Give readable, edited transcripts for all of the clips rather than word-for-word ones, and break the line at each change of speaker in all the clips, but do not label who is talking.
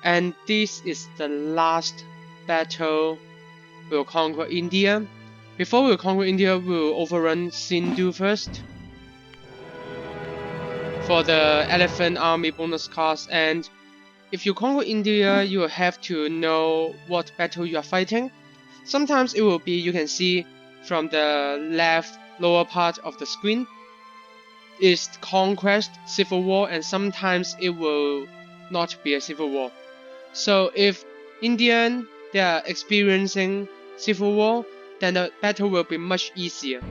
And this is the last battle. We'll conquer India. Before we conquer India, we'll overrun Sindhu first for the elephant army bonus cost. And if you conquer India, you will have to know what battle you are fighting. Sometimes it will be, you can see from the left lower part of the screen, is conquest, civil war, and sometimes it will not be a civil war. So if Indian they are experiencing civil war, then the battle will be much easier.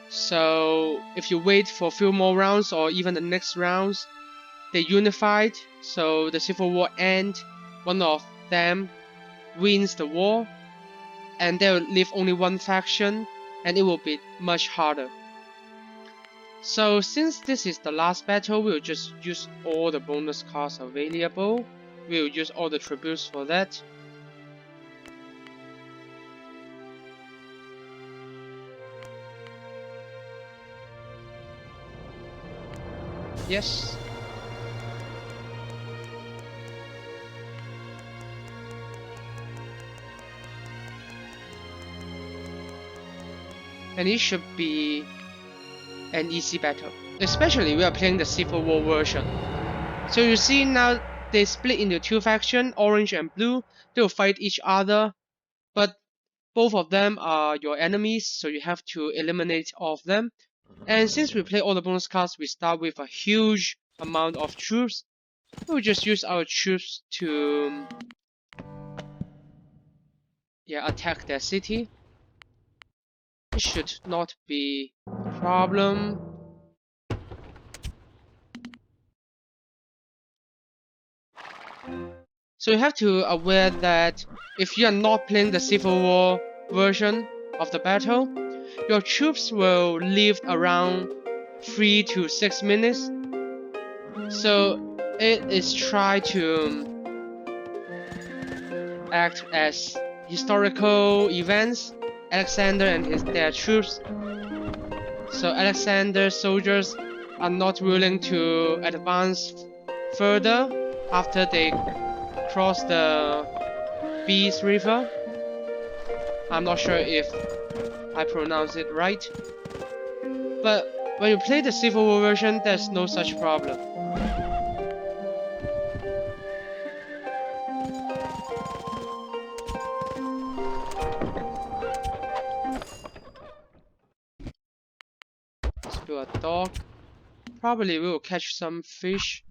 So if you wait for a few more rounds or even the next rounds, they unified, so the civil war ends, one of them wins the war, and they will leave only one faction, and it will be much harder. So since this is the last battle, we'll just use all the bonus cards available. We'll use all the tributes for that. Yes. And it should be an easy battle. Especially we are playing the Civil War version. So you see now they split into two factions, orange and blue. They will fight each other, but both of them are your enemies, so you have to eliminate all of them. And since we play all the bonus cards, we start with a huge amount of troops. We'll just use our troops to attack their city. It should not be a problem. So you have to aware that if you are not playing the Civil War version of the battle, your troops will live around 3 to 6 minutes. So it is try to act as historical events. Alexander and their troops. So Alexander's soldiers are not willing to advance further after they cross the Bees River. I'm not sure if I pronounce it right. But when you play the Civil War version, there's no such problem. Let's build a dock. Probably we will catch some fish.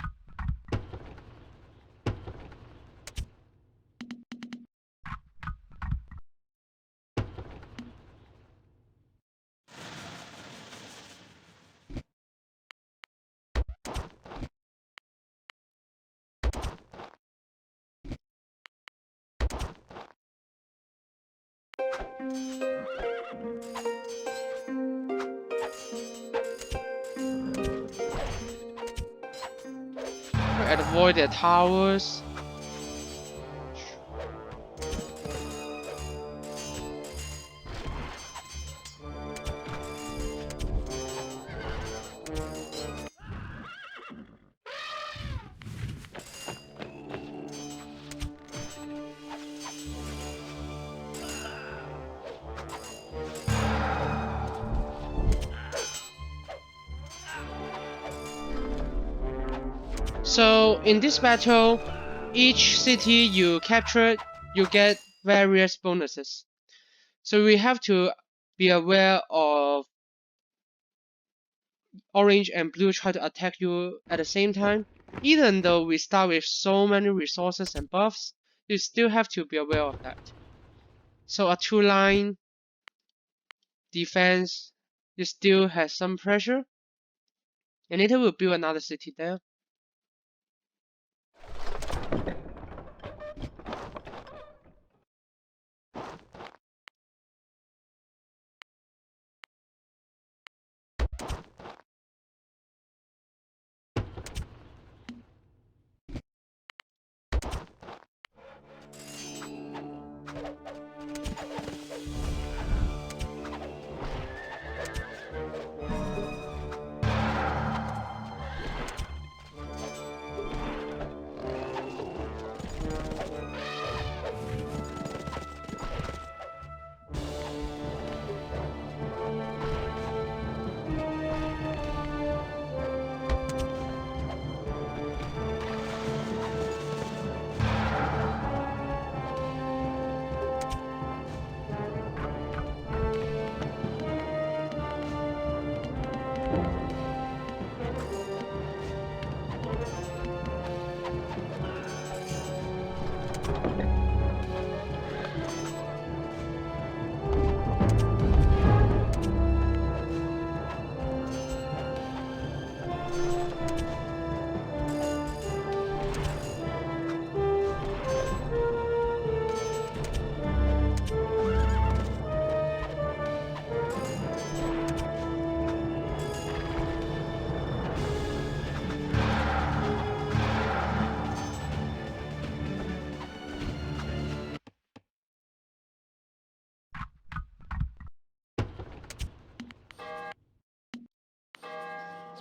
Avoid their towers. So in this battle, each city you captured, you get various bonuses. So we have to be aware of orange and blue try to attack you at the same time. Even though we start with so many resources and buffs, you still have to be aware of that. So a two-line defense, you still has some pressure. And later we'll build another city there.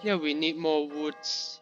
Yeah, we need more woods.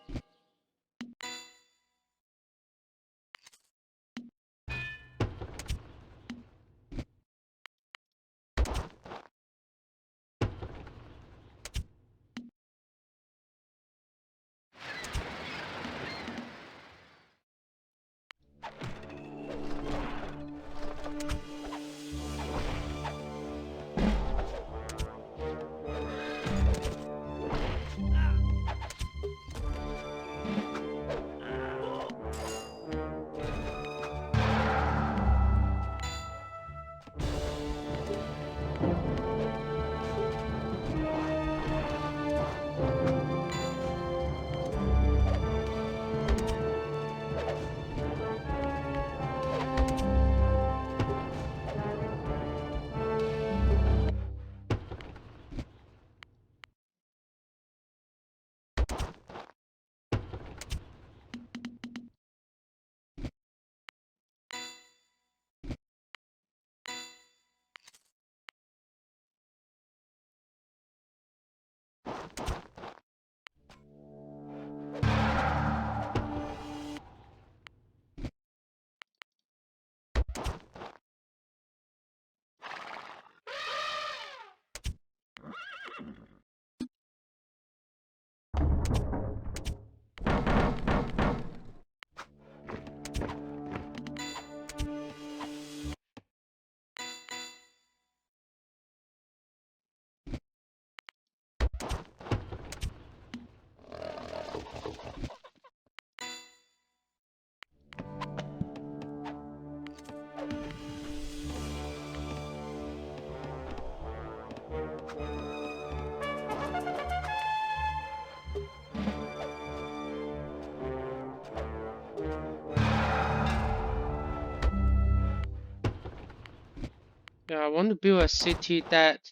Yeah, I want to build a city that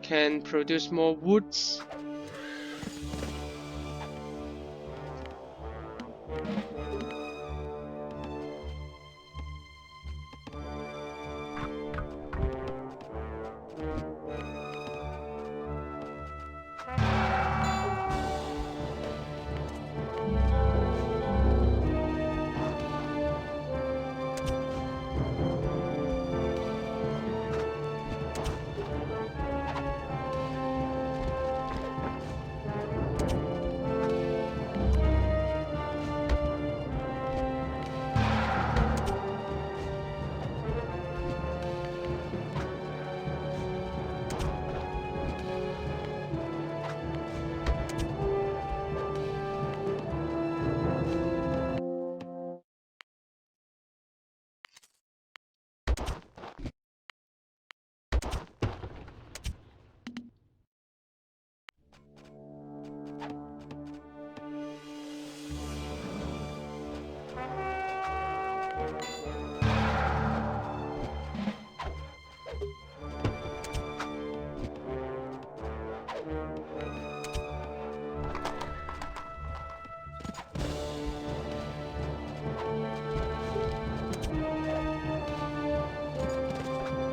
can produce more woods.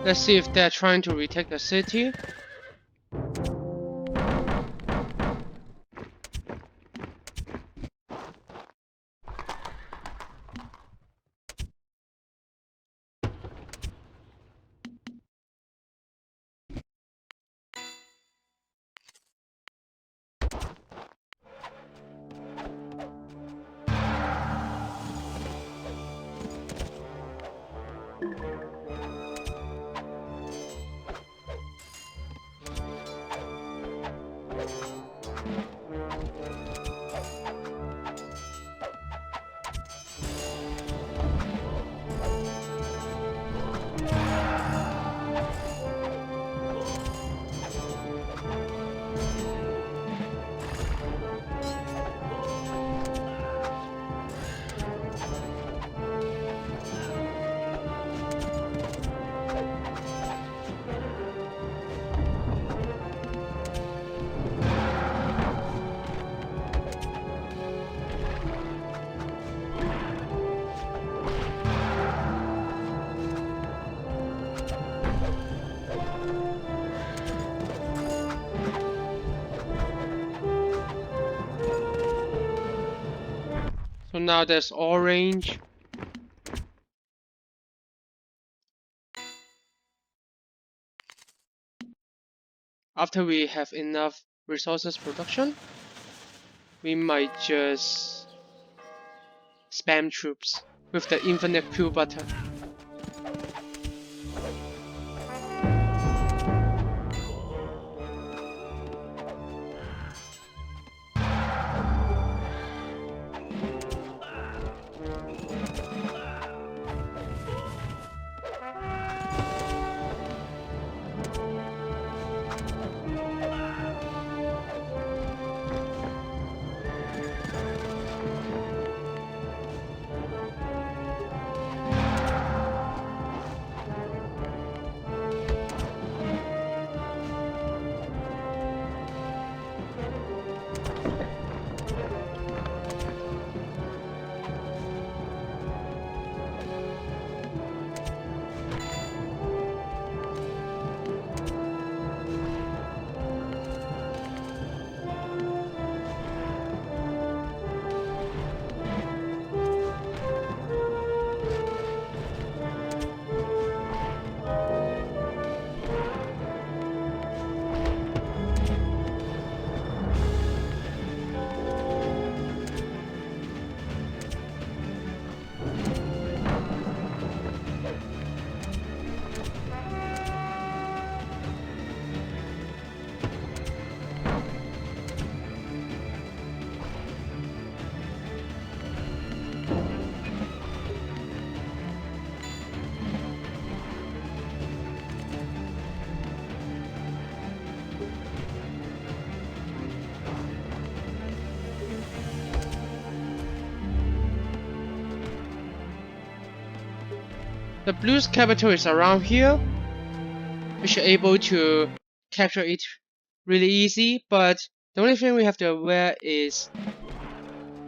Let's see if they're trying to retake the city. So now there's orange. After we have enough resources production, we might just spam troops with the infinite Q button. The blue's capital is around here. We should be able to capture it really easy, but the only thing we have to aware is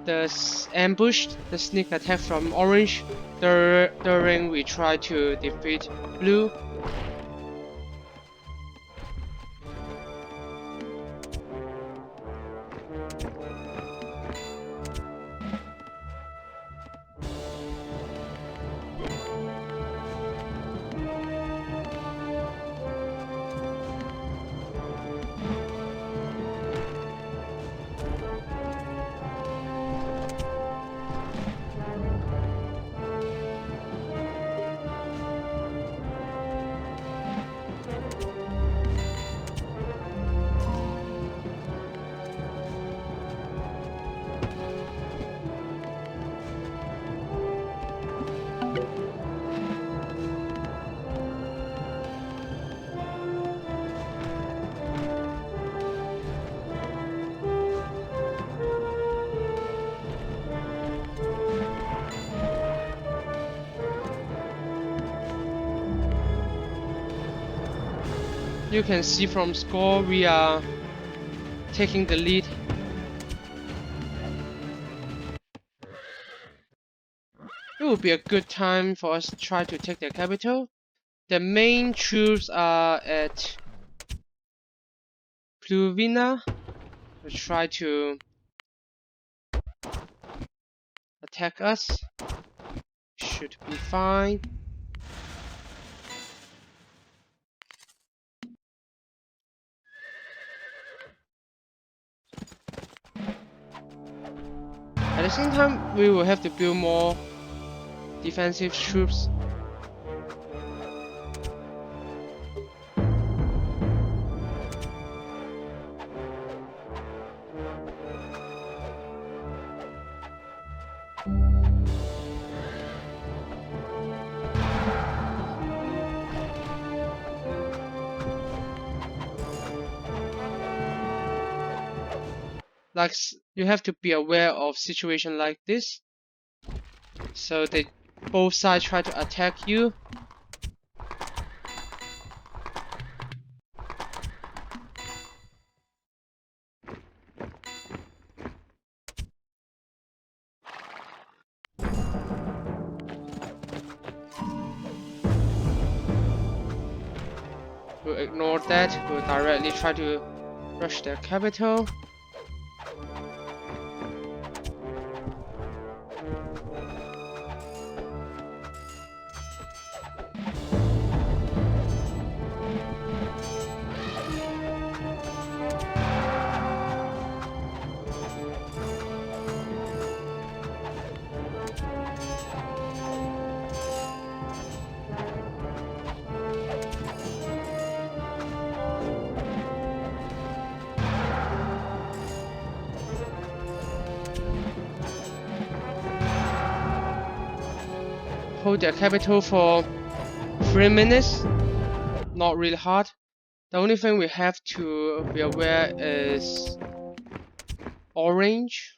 the ambush, the sneak attack from orange during we try to defeat blue. You can see from score we are taking the lead. It would be a good time for us to try to take the capital. The main troops are at Pluvina. We'll try to attack us. Should be fine. At the same time, we will have to build more defensive troops. Like, you have to be aware of situation like this. So both sides try to attack you. We'll ignore that. We'll directly try to rush their capital. hold their capital for 3 minutes. Not really hard. The only thing we have to be aware is orange.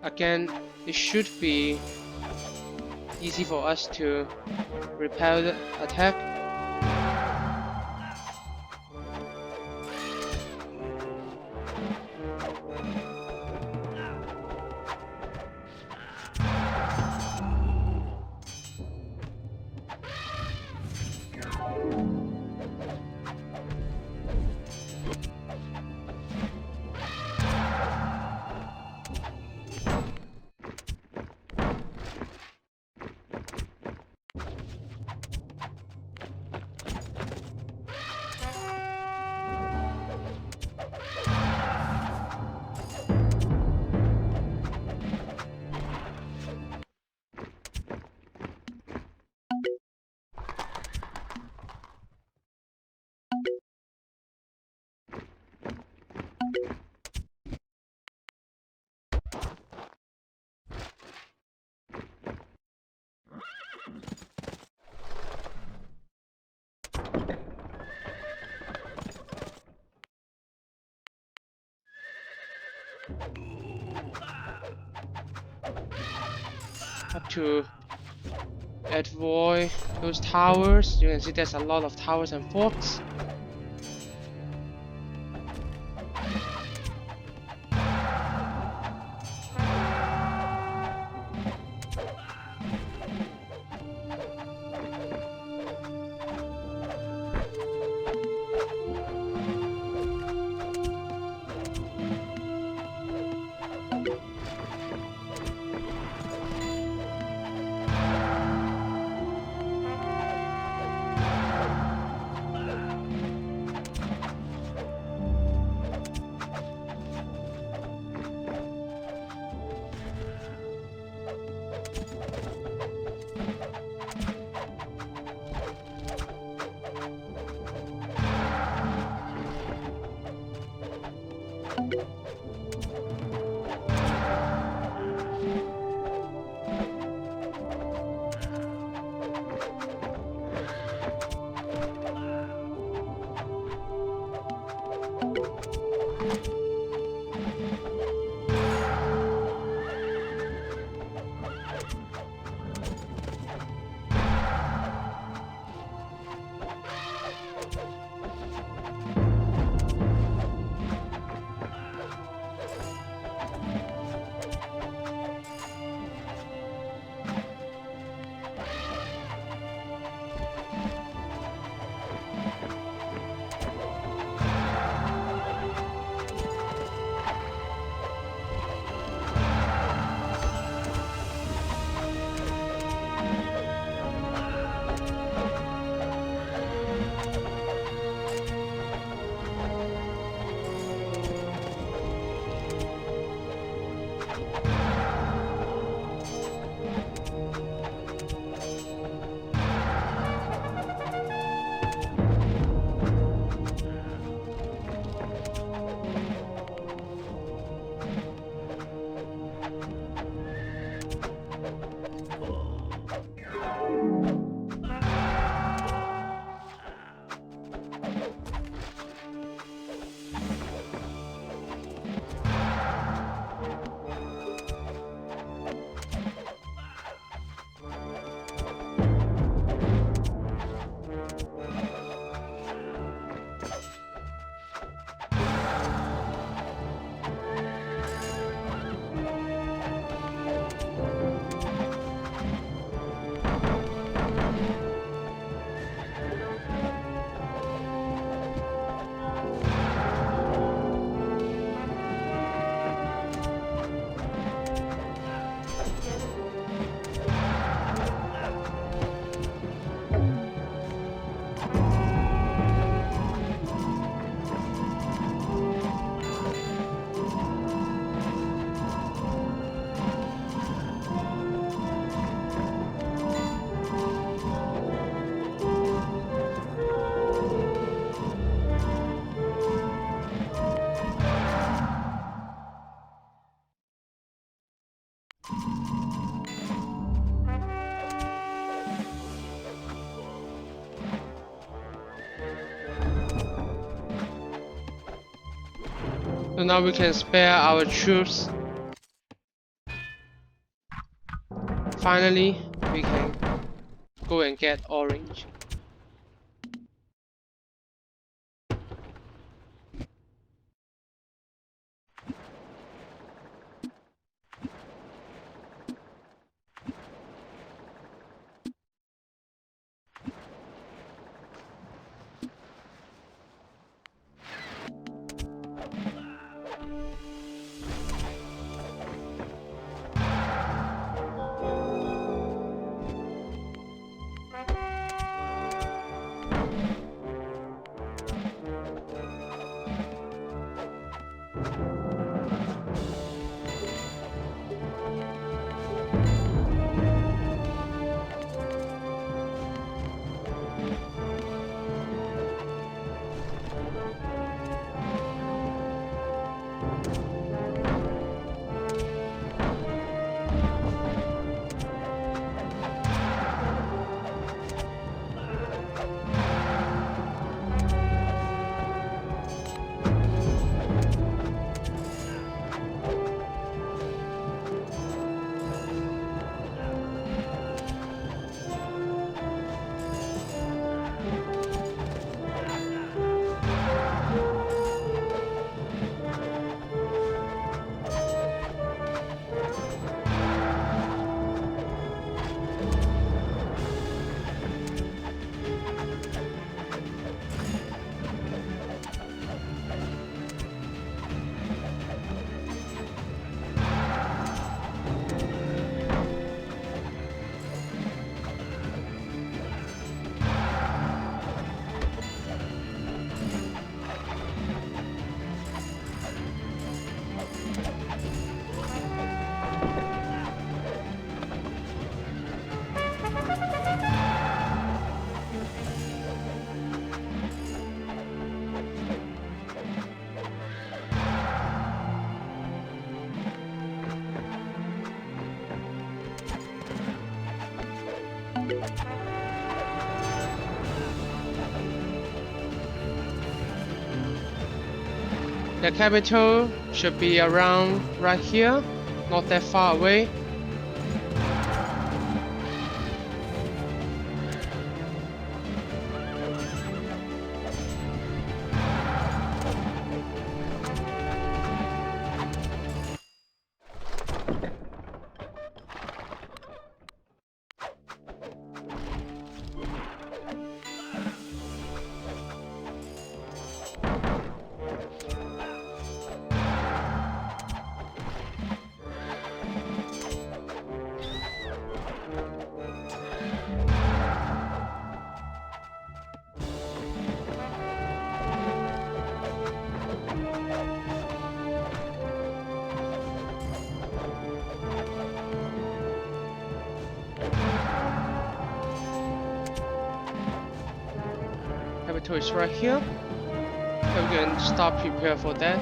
Again, it should be easy for us to repel the attack. Have to avoid those towers. You can see there's a lot of towers and forts. So now we can spare our troops. Finally, we can go and get orange. The capital should be around right here, not that far away. Capital is right here. So we can start prepare for that.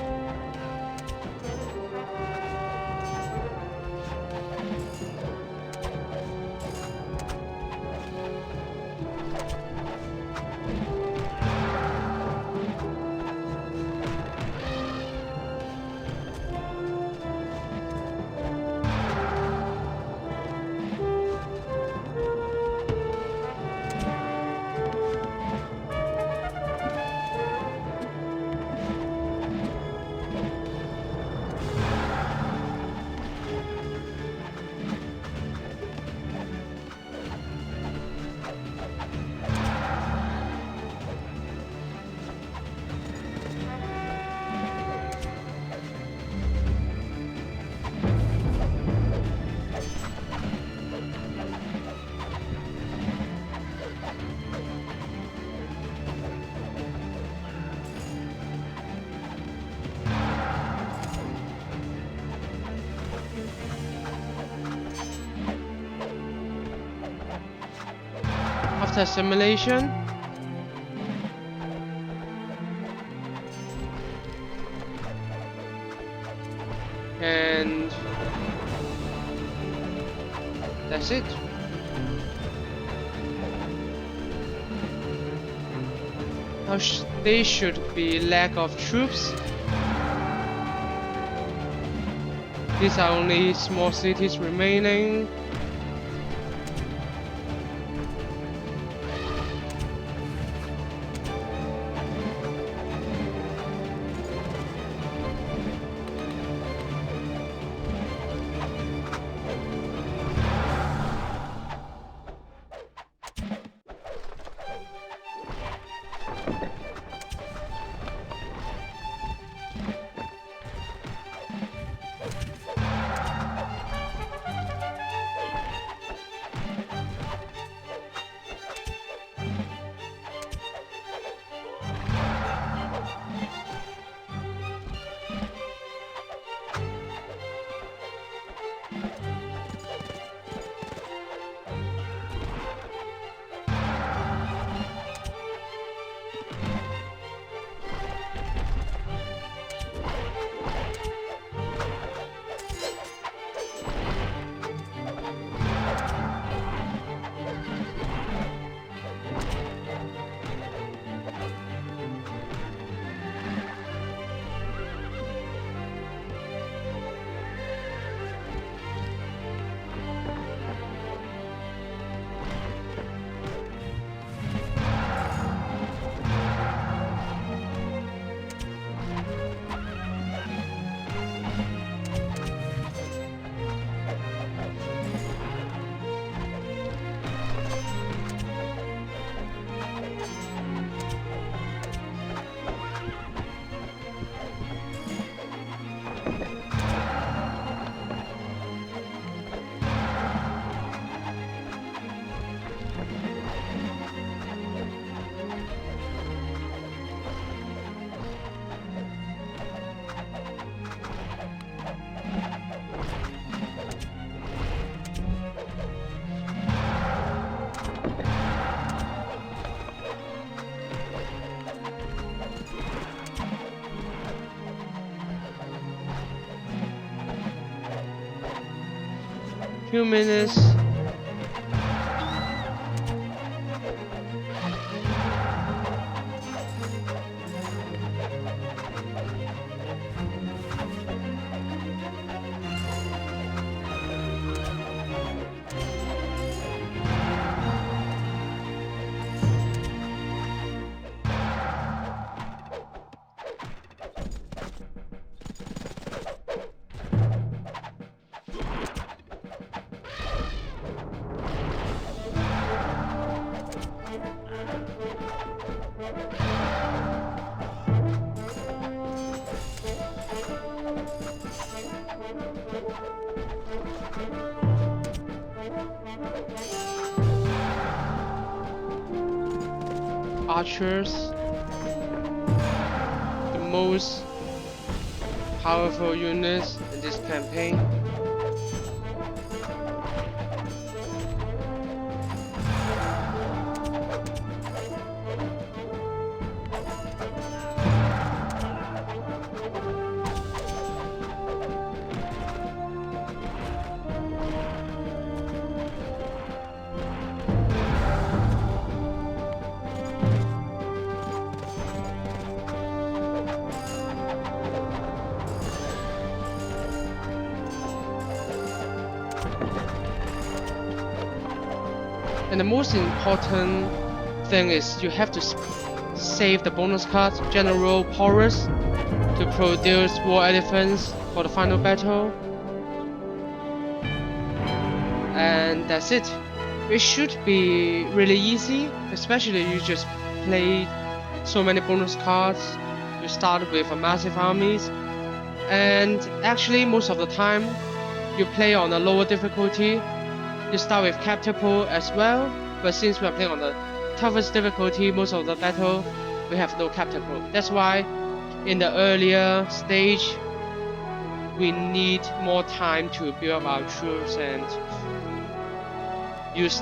After simulation, and that's it. Now they should be lack of troops. These are only small cities remaining. Few minutes. Archers, the most powerful units in this campaign. And the most important thing is you have to save the bonus card, General Porus, to produce war elephants for the final battle. And that's it. It should be really easy, especially you just play so many bonus cards. You start with a massive armies, and actually most of the time you play on a lower difficulty. You start with catapult as well, but since we are playing on the toughest difficulty, most of the battle we have no catapult. That's why in the earlier stage we need more time to build up our troops and use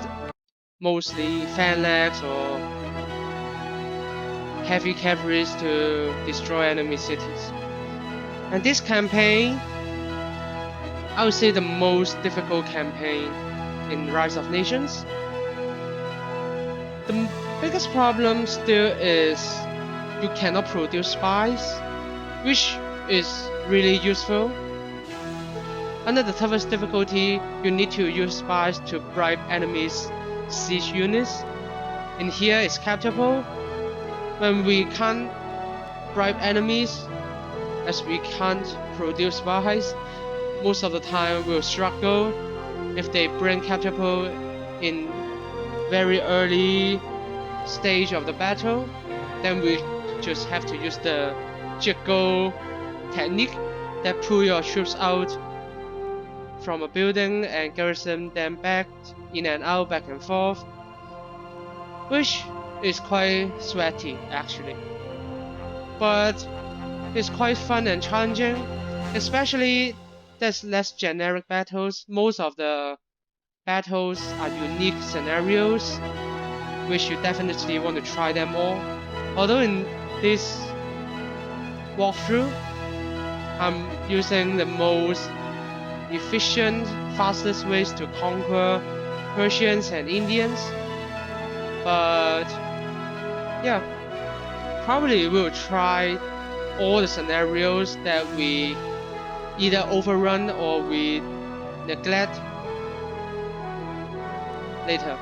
mostly phalanx or heavy cavalry to destroy enemy cities. And this campaign, I would say the most difficult campaign in Rise of Nations. The biggest problem still is you cannot produce spies, which is really useful. Under the toughest difficulty, you need to use spies to bribe enemies' siege units. And here is capable. When we can't bribe enemies, as we can't produce barracks, most of the time we'll struggle. If they bring catapult in very early stage of the battle, then we just have to use the jiggle technique that pull your troops out from a building and garrison them back in and out, back and forth, which is quite sweaty actually. But it's quite fun and challenging, especially there's less generic battles. Most of the battles are unique scenarios, which you definitely want to try them all. Although in this walkthrough, I'm using the most efficient, fastest ways to conquer Persians and Indians. But yeah, probably we'll try all the scenarios that we either overrun or we neglect later.